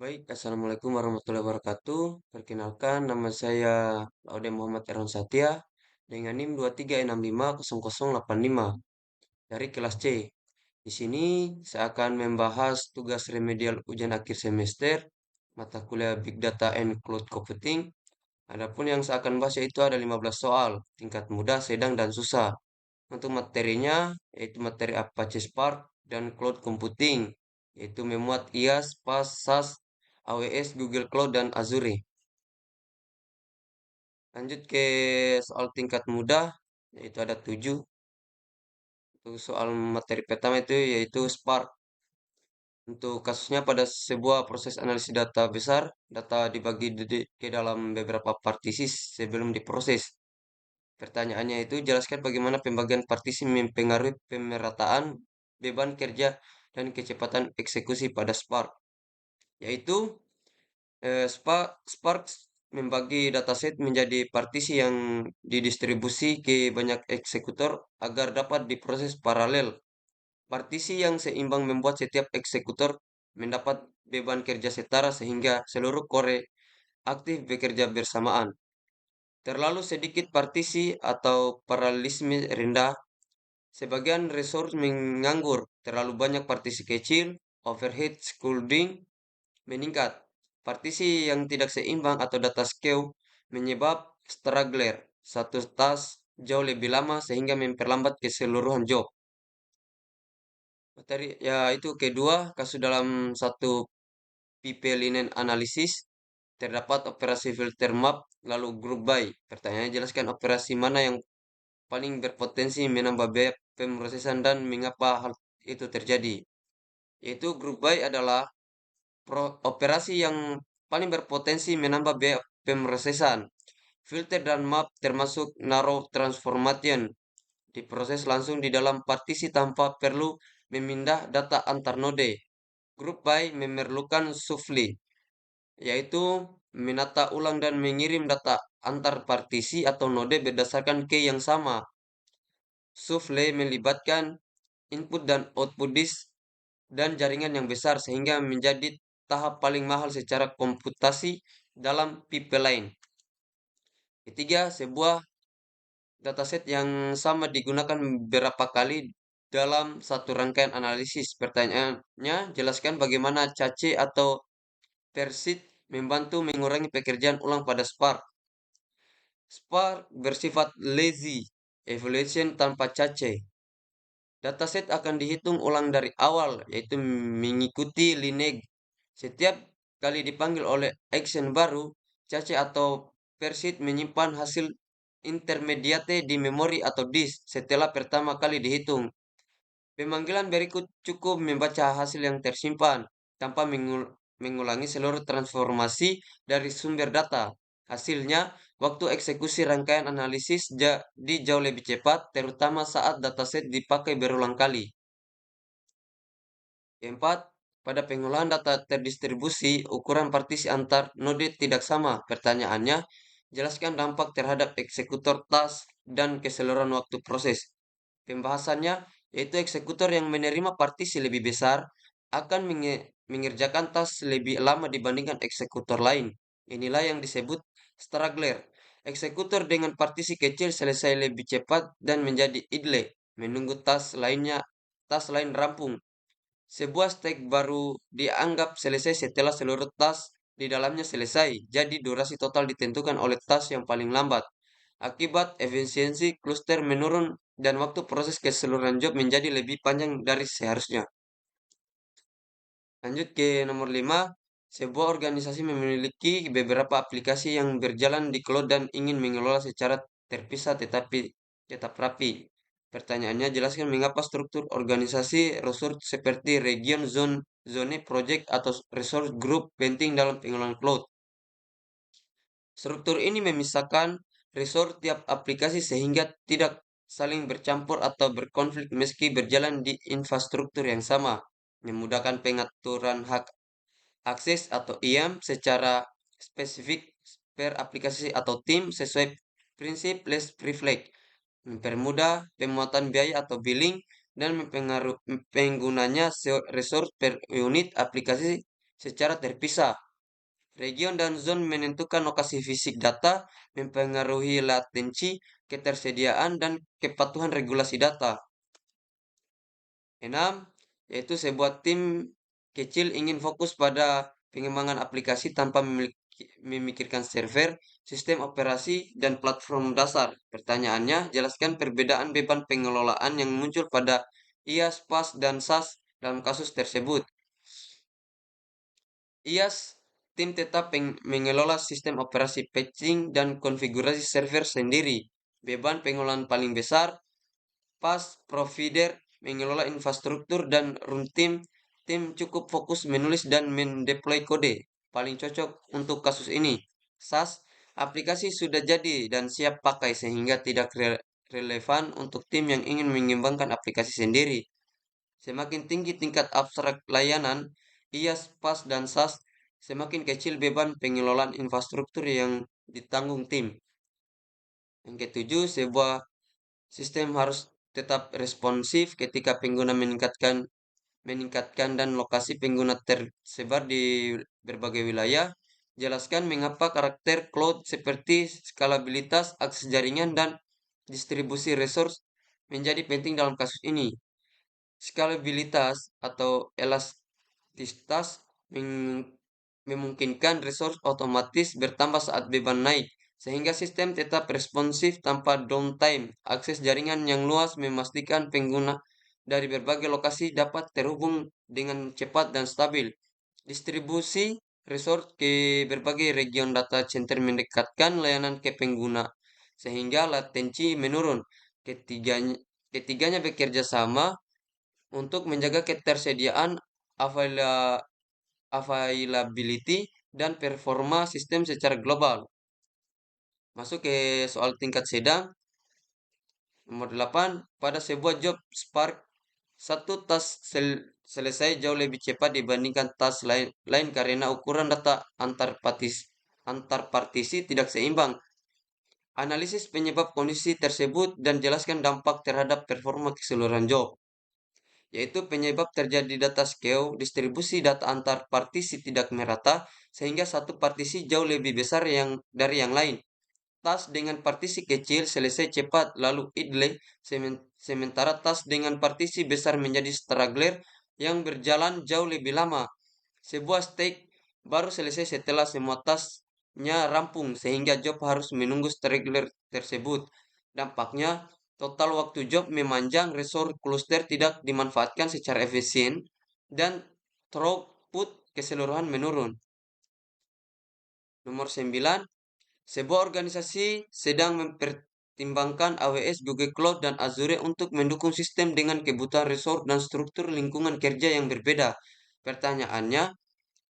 Baik, Assalamualaikum warahmatullahi wabarakatuh. Perkenalkan, nama saya Laude Muhammad Erhan Satya dengan NIM 23650085 dari kelas C. Di sini saya akan membahas tugas remedial ujian akhir semester mata kuliah Big Data and Cloud Computing. Adapun yang saya akan bahas yaitu ada 15 soal, tingkat mudah, sedang, dan susah. Untuk materinya, yaitu materi Apache Spark dan Cloud Computing, yaitu memuat IaaS, PaaS, SaaS, AWS, Google Cloud, dan Azure. Lanjut ke soal tingkat mudah, yaitu ada 7. Untuk soal materi pertama itu yaitu Spark. Untuk kasusnya pada sebuah proses analisis data besar, data dibagi ke dalam beberapa partisi sebelum diproses. Pertanyaannya itu, jelaskan bagaimana pembagian partisi mempengaruhi pemerataan beban kerja dan kecepatan eksekusi pada Spark. Yaitu, Spark membagi dataset menjadi partisi yang didistribusi ke banyak eksekutor agar dapat diproses paralel. Partisi yang seimbang membuat setiap eksekutor mendapat beban kerja setara sehingga seluruh core aktif bekerja bersamaan. Terlalu sedikit partisi atau paralelisme rendah. Sebagian resource menganggur, terlalu banyak partisi kecil, overhead scrolling meningkat. Partisi yang tidak seimbang atau data skew menyebab straggler. Satu task jauh lebih lama sehingga memperlambat keseluruhan job. Materi ya itu kedua, kasus dalam satu pipe linen analisis terdapat operasi filter map lalu group by. Pertanyaannya, jelaskan operasi mana yang paling berpotensi menambah biaya pemrosesan dan mengapa hal itu terjadi. Yaitu group by adalah operasi yang paling berpotensi menambah biaya pemrosesan. Filter dan map termasuk narrow transformation diproses langsung di dalam partisi tanpa perlu memindah data antar node. Group by memerlukan shuffling, yaitu menata ulang dan mengirim data antar partisi atau node berdasarkan key yang sama. Souffle melibatkan input dan output disk dan jaringan yang besar sehingga menjadi tahap paling mahal secara komputasi dalam pipeline. Ketiga, sebuah dataset yang sama digunakan beberapa kali dalam satu rangkaian analisis. Pertanyaannya, jelaskan bagaimana cache atau persit membantu mengurangi pekerjaan ulang pada Spark. Spark bersifat lazy evaluation tanpa cache. Dataset akan dihitung ulang dari awal, yaitu mengikuti lineage. Setiap kali dipanggil oleh action baru, cache atau persit menyimpan hasil intermediate di memori atau disk setelah pertama kali dihitung. Pemanggilan berikut cukup membaca hasil yang tersimpan tanpa mengulangi seluruh transformasi dari sumber data. Hasilnya, waktu eksekusi rangkaian analisis jadi jauh lebih cepat, terutama saat dataset dipakai berulang kali. Keempat, pada pengolahan data terdistribusi, ukuran partisi antar node tidak sama. Pertanyaannya, jelaskan dampak terhadap eksekutor task dan keseluruhan waktu proses. Pembahasannya, yaitu eksekutor yang menerima partisi lebih besar akan mengerjakan task lebih lama dibandingkan eksekutor lain. Inilah yang disebut straggler. Eksekutor dengan partisi kecil selesai lebih cepat dan menjadi idle, menunggu task lain rampung. Sebuah stack baru dianggap selesai setelah seluruh task di dalamnya selesai. Jadi durasi total ditentukan oleh task yang paling lambat. Akibat efisiensi cluster menurun dan waktu proses keseluruhan job menjadi lebih panjang dari seharusnya. Lanjut ke nomor 5. Sebuah organisasi memiliki beberapa aplikasi yang berjalan di cloud dan ingin mengelola secara terpisah tetapi tetap rapi. Pertanyaannya, jelaskan mengapa struktur organisasi resource seperti region, zone, project, atau resource group penting dalam pengelolaan cloud. Struktur ini memisahkan resource tiap aplikasi sehingga tidak saling bercampur atau berkonflik meski berjalan di infrastruktur yang sama, memudahkan pengaturan hak akses atau IAM secara spesifik per aplikasi atau tim sesuai prinsip less privilege, mempermudah pemuatan biaya atau billing, dan penggunanya resource per unit aplikasi secara terpisah. Region dan zone menentukan lokasi fisik data, mempengaruhi latensi, ketersediaan, dan kepatuhan regulasi data. 6. Yaitu sebuah tim kecil ingin fokus pada pengembangan aplikasi tanpa memikirkan server, sistem operasi, dan platform dasar. Pertanyaannya, jelaskan perbedaan beban pengelolaan yang muncul pada IaaS, PaaS, dan SaaS dalam kasus tersebut. IaaS, tim tetap mengelola sistem operasi patching dan konfigurasi server sendiri. Beban pengelolaan paling besar, PaaS provider mengelola infrastruktur dan runtime, tim cukup fokus menulis dan mendeploy kode. Paling cocok untuk kasus ini. SaaS, aplikasi sudah jadi dan siap pakai sehingga tidak relevan untuk tim yang ingin mengembangkan aplikasi sendiri. Semakin tinggi tingkat abstrak layanan, IaaS, PaaS, dan SaaS, semakin kecil beban pengelolaan infrastruktur yang ditanggung tim. Yang ketujuh, sebuah sistem harus tetap responsif ketika pengguna meningkatkan dan lokasi pengguna tersebar di berbagai wilayah. Jelaskan mengapa karakter cloud seperti skalabilitas, akses jaringan, dan distribusi resource menjadi penting dalam kasus ini. Skalabilitas atau elastisitas memungkinkan resource otomatis bertambah saat beban naik, sehingga sistem tetap responsif tanpa downtime. Akses jaringan yang luas memastikan pengguna dari berbagai lokasi dapat terhubung dengan cepat dan stabil. Distribusi resource ke berbagai region data center mendekatkan layanan ke pengguna, sehingga latensi menurun. Ketiganya, ketiganya bekerja sama untuk menjaga ketersediaan, availability, dan performa sistem secara global. Masuk ke soal tingkat sedang. Nomor 8. Pada sebuah job Spark, satu task selesai jauh lebih cepat dibandingkan task lain karena ukuran data antar partisi tidak seimbang. Analisis penyebab kondisi tersebut dan jelaskan dampak terhadap performa keseluruhan job. Yaitu penyebab terjadi data skew, distribusi data antar partisi tidak merata, sehingga satu partisi jauh lebih besar dari yang lain. Tas dengan partisi kecil selesai cepat, lalu idle, sementara tas dengan partisi besar menjadi straggler yang berjalan jauh lebih lama. Sebuah stake baru selesai setelah semua tasnya rampung, sehingga job harus menunggu straggler tersebut. Dampaknya, total waktu job memanjang, resource cluster tidak dimanfaatkan secara efisien, dan throughput keseluruhan menurun. Nomor 9. Sebuah organisasi sedang mempertimbangkan AWS, Google Cloud, dan Azure untuk mendukung sistem dengan kebutuhan resource dan struktur lingkungan kerja yang berbeda. Pertanyaannya,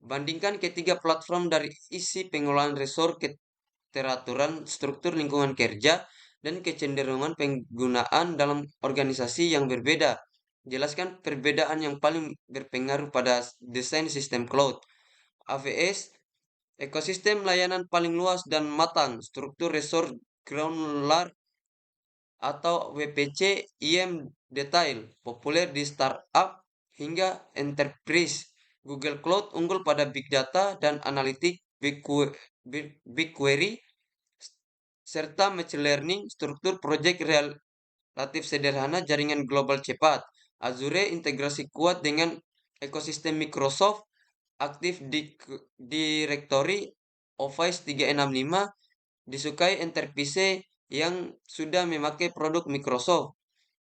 bandingkan ketiga platform dari isi pengelolaan resource, keteraturan struktur lingkungan kerja, dan kecenderungan penggunaan dalam organisasi yang berbeda. Jelaskan perbedaan yang paling berpengaruh pada desain sistem cloud. AWS, ekosistem layanan paling luas dan matang, struktur resource granular atau WPC IM detail, populer di startup hingga enterprise. Google Cloud unggul pada big data dan analitik, BigQuery, serta machine learning, struktur project relatif sederhana, jaringan global cepat. Azure integrasi kuat dengan ekosistem Microsoft, aktif di Directory, Office 365, disukai enterprise yang sudah memakai produk Microsoft.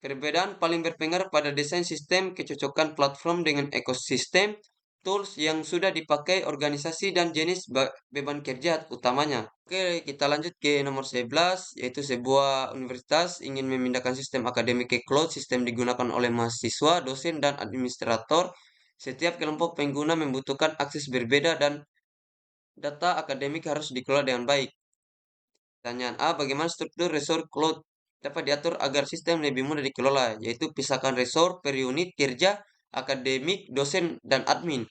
Perbedaan paling berpengaruh pada desain sistem, kecocokan platform dengan ekosistem, tools yang sudah dipakai organisasi, dan jenis beban kerja utamanya. Oke, kita lanjut ke nomor 11, yaitu sebuah universitas ingin memindahkan sistem akademik ke cloud. Sistem digunakan oleh mahasiswa, dosen, dan administrator. Setiap kelompok pengguna membutuhkan akses berbeda dan data akademik harus dikelola dengan baik. Pertanyaan A, bagaimana struktur resource cloud dapat diatur agar sistem lebih mudah dikelola, yaitu pisahkan resource per unit kerja, akademik, dosen, dan admin.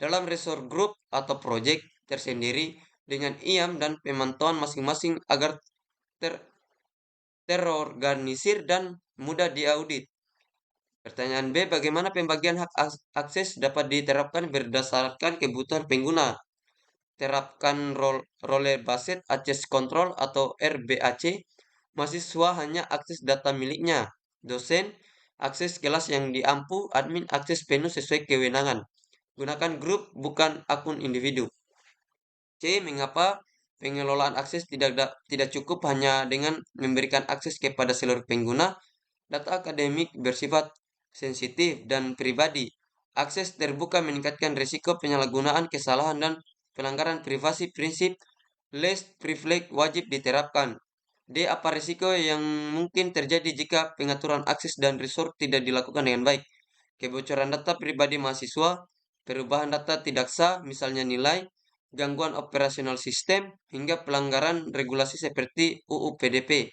Dalam resource group atau project tersendiri dengan IAM dan pemantauan masing-masing agar terorganisir dan mudah diaudit. Pertanyaan B, bagaimana pembagian hak akses dapat diterapkan berdasarkan kebutuhan pengguna? Terapkan role based access control atau RBAC. Mahasiswa hanya akses data miliknya. Dosen akses kelas yang diampu, admin akses penuh sesuai kewenangan. Gunakan grup bukan akun individu. C. Mengapa pengelolaan akses tidak cukup hanya dengan memberikan akses kepada seluruh pengguna? Data akademik bersifat sensitif dan pribadi. Akses terbuka meningkatkan risiko penyalahgunaan, kesalahan, dan pelanggaran privasi. Prinsip least privilege wajib diterapkan. D. Apa risiko yang mungkin terjadi jika pengaturan akses dan resource tidak dilakukan dengan baik? Kebocoran data pribadi mahasiswa, perubahan data tidak sah, misalnya nilai, gangguan operasional sistem, hingga pelanggaran regulasi seperti UU PDP.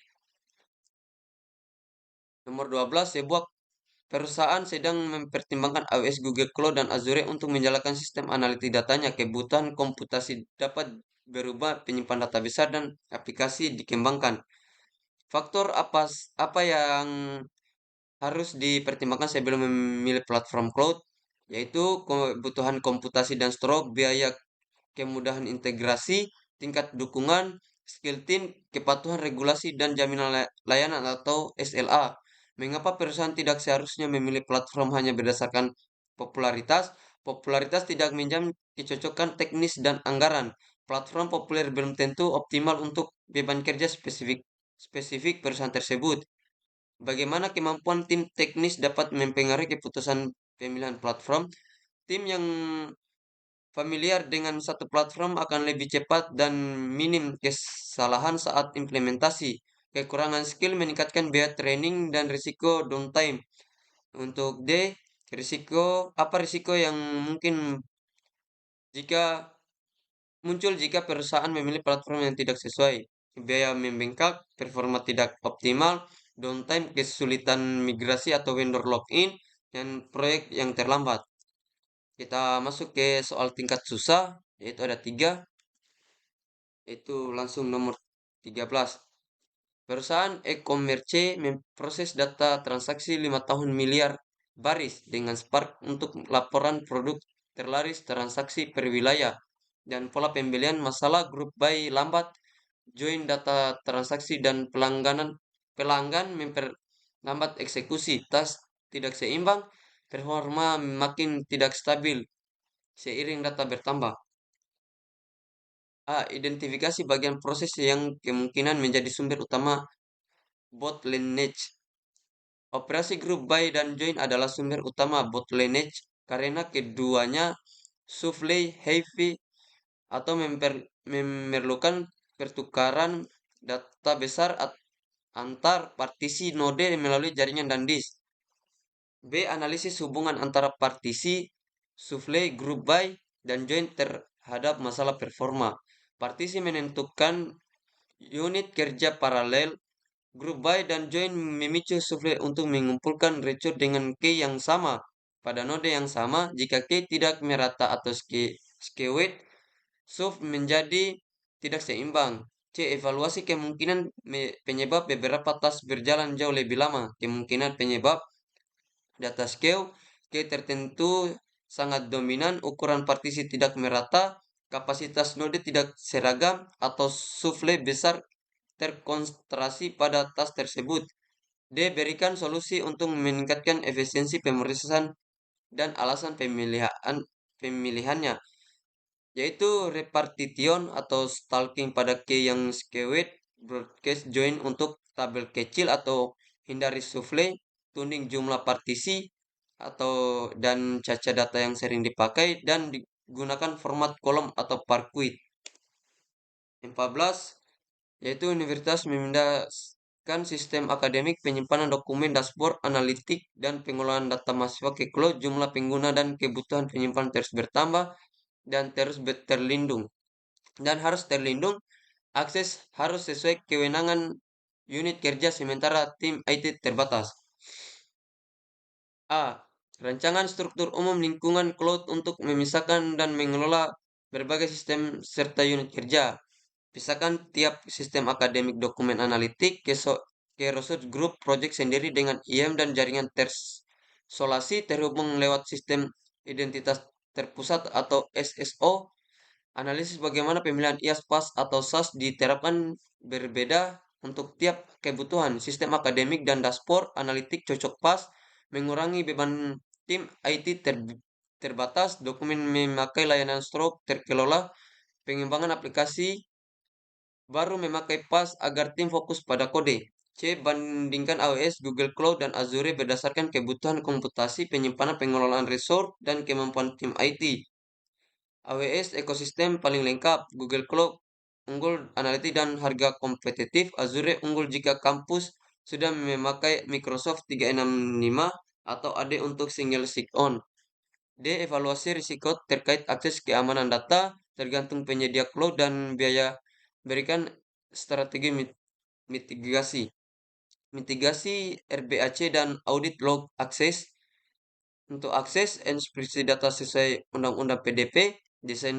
Nomor 12, sebuah perusahaan sedang mempertimbangkan AWS, Google Cloud, dan Azure untuk menjalankan sistem analitik datanya. Kebutuhan komputasi dapat berubah, penyimpan data besar, dan aplikasi dikembangkan. Faktor apa yang harus dipertimbangkan sebelum memilih platform cloud? Yaitu kebutuhan komputasi dan stroke, biaya, kemudahan integrasi, tingkat dukungan, skill tim, kepatuhan regulasi, dan jaminan layanan atau SLA. Mengapa perusahaan tidak seharusnya memilih platform hanya berdasarkan popularitas? Popularitas tidak menjamin kecocokan teknis dan anggaran. Platform populer belum tentu optimal untuk beban kerja spesifik perusahaan tersebut. Bagaimana kemampuan tim teknis dapat mempengaruhi keputusan pemilihan platform? Tim yang familiar dengan satu platform akan lebih cepat dan minim kesalahan saat implementasi. Kekurangan skill meningkatkan biaya training dan risiko downtime. Untuk D, apa risiko yang mungkin jika muncul jika perusahaan memilih platform yang tidak sesuai? Biaya membengkak, performa tidak optimal, downtime, kesulitan migrasi atau vendor login, dan proyek yang terlambat. Kita masuk ke soal tingkat susah, yaitu ada tiga. Itu langsung nomor 13. Perusahaan e-commerce memproses data transaksi 5 tahun miliar baris dengan Spark untuk laporan produk terlaris, transaksi per wilayah, dan pola pembelian. Masalah grup buy lambat, join data transaksi, dan pelanggan memperlambat eksekusi. Tas tidak seimbang, performa makin tidak stabil seiring data bertambah. A. Identifikasi bagian proses yang kemungkinan menjadi sumber utama bottleneck. Operasi grup buy dan join adalah sumber utama bottleneck karena keduanya souffle heavy atau memerlukan pertukaran data besar antar partisi node melalui jaringan dan disk. B. Analisis hubungan antara partisi, souffle, group by, dan join terhadap masalah performa. Partisi menentukan unit kerja paralel, group by dan join memicu souffle untuk mengumpulkan record dengan key yang sama pada node yang sama. Jika key tidak merata atau skewed, souffle menjadi tidak seimbang. C. Evaluasi kemungkinan penyebab beberapa tas berjalan jauh lebih lama. Kemungkinan penyebab data scale ke tertentu sangat dominan, ukuran partisi tidak merata, kapasitas node tidak seragam, atau souffle besar terkonsentrasi pada tas tersebut. D. Berikan solusi untuk meningkatkan efisiensi pemrosesan dan alasan pemilihannya, yaitu repartition atau stalking pada key yang skewed, broadcast join untuk tabel kecil atau hindari souffle, tuning jumlah partisi atau dan caca data yang sering dipakai, dan digunakan format kolom atau parquet. 14, yaitu universitas memindahkan sistem akademik, penyimpanan dokumen, dashboard, analitik, dan pengelolaan data mahasiswa ke cloud. Jumlah pengguna dan kebutuhan penyimpanan terus bertambah dan terus terlindung. Dan harus terlindung, akses harus sesuai kewenangan unit kerja sementara tim IT terbatas. A. Rancangan struktur umum lingkungan cloud untuk memisahkan dan mengelola berbagai sistem serta unit kerja. Pisahkan tiap sistem akademik dokumen analitik ke resource group project sendiri dengan IM dan jaringan solasi terhubung lewat sistem identitas terpusat atau SSO. Analisis bagaimana pemilihan IAS, PAS, atau SAS diterapkan berbeda untuk tiap kebutuhan. Sistem akademik dan dashboard analitik cocok pas, mengurangi beban tim IT terbatas, dokumen memakai layanan stroke terkelola, pengembangan aplikasi baru memakai PAS agar tim fokus pada kode. C. Bandingkan AWS, Google Cloud, dan Azure berdasarkan kebutuhan komputasi, penyimpanan, pengelolaan resource, dan kemampuan tim IT. AWS ekosistem paling lengkap, Google Cloud unggul analitik dan harga kompetitif, Azure unggul jika kampus sudah memakai Microsoft 365 atau AD untuk single sign-on. D. Evaluasi risiko terkait akses keamanan data, tergantung penyedia cloud dan biaya. Berikan strategi mitigasi. Mitigasi RBAC dan audit log akses. Untuk akses enkripsi data sesuai Undang-Undang PDP, desain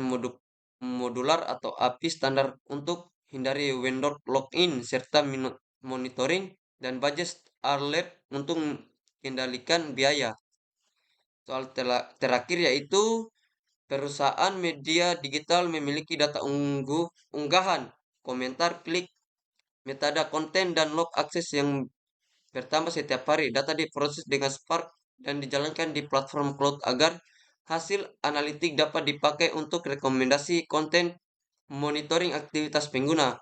modular atau API standar untuk hindari vendor login serta monitoring dan budget alert untuk kendalikan biaya. Soal terakhir yaitu perusahaan media digital memiliki data unggahan, komentar, klik, metadata konten, dan log akses yang bertambah setiap hari. Data diproses dengan Spark dan dijalankan di platform cloud agar hasil analitik dapat dipakai untuk rekomendasi konten, monitoring aktivitas pengguna.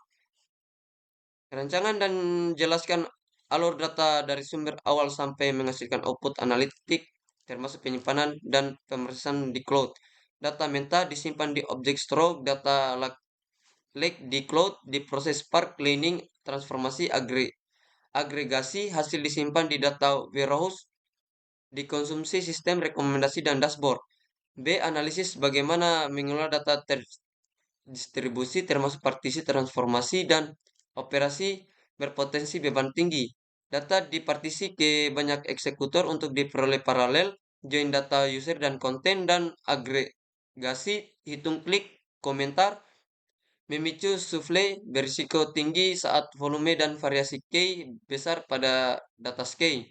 Rancangan dan jelaskan alur data dari sumber awal sampai menghasilkan output analitik, termasuk penyimpanan dan pemrosesan di cloud. Data menta disimpan di objek store, data lake di cloud, diproses Spark, cleaning, transformasi, agregasi, hasil disimpan di data warehouse, dikonsumsi sistem rekomendasi dan dashboard. B. Analisis bagaimana mengelola data terdistribusi termasuk partisi transformasi dan operasi berpotensi beban tinggi. Data dipartisi ke banyak eksekutor untuk diperoleh paralel, join data user dan konten, dan agregasi, hitung klik, komentar, memicu souffle berisiko tinggi saat volume dan variasi key besar pada data key.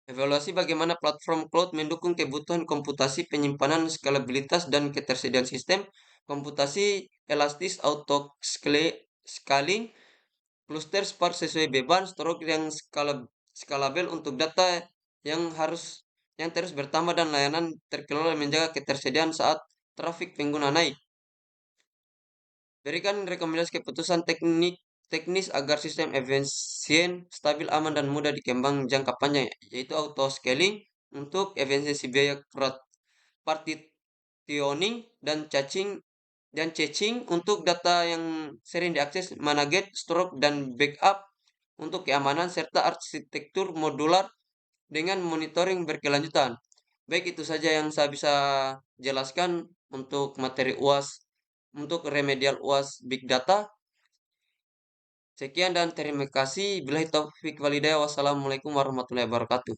Evaluasi bagaimana platform cloud mendukung kebutuhan komputasi, penyimpanan, skalabilitas, dan ketersediaan sistem, komputasi elastis, auto scaling, cluster Spark sesuai beban, storage yang skalabel untuk data yang terus bertambah dan layanan terkelola menjaga ketersediaan saat trafik pengguna naik. Berikan rekomendasi keputusan teknis agar sistem efisien, stabil, aman, dan mudah dikembang jangka panjang, yaitu auto scaling untuk efisiensi biaya partitioning dan caching untuk data yang sering diakses, manage, stroke, dan backup untuk keamanan serta arsitektur modular dengan monitoring berkelanjutan. Baik, itu saja yang saya bisa jelaskan untuk materi UAS, untuk remedial UAS Big Data. Sekian dan terima kasih. Billahi taufik walhidayah. Wassalamualaikum warahmatullahi wabarakatuh.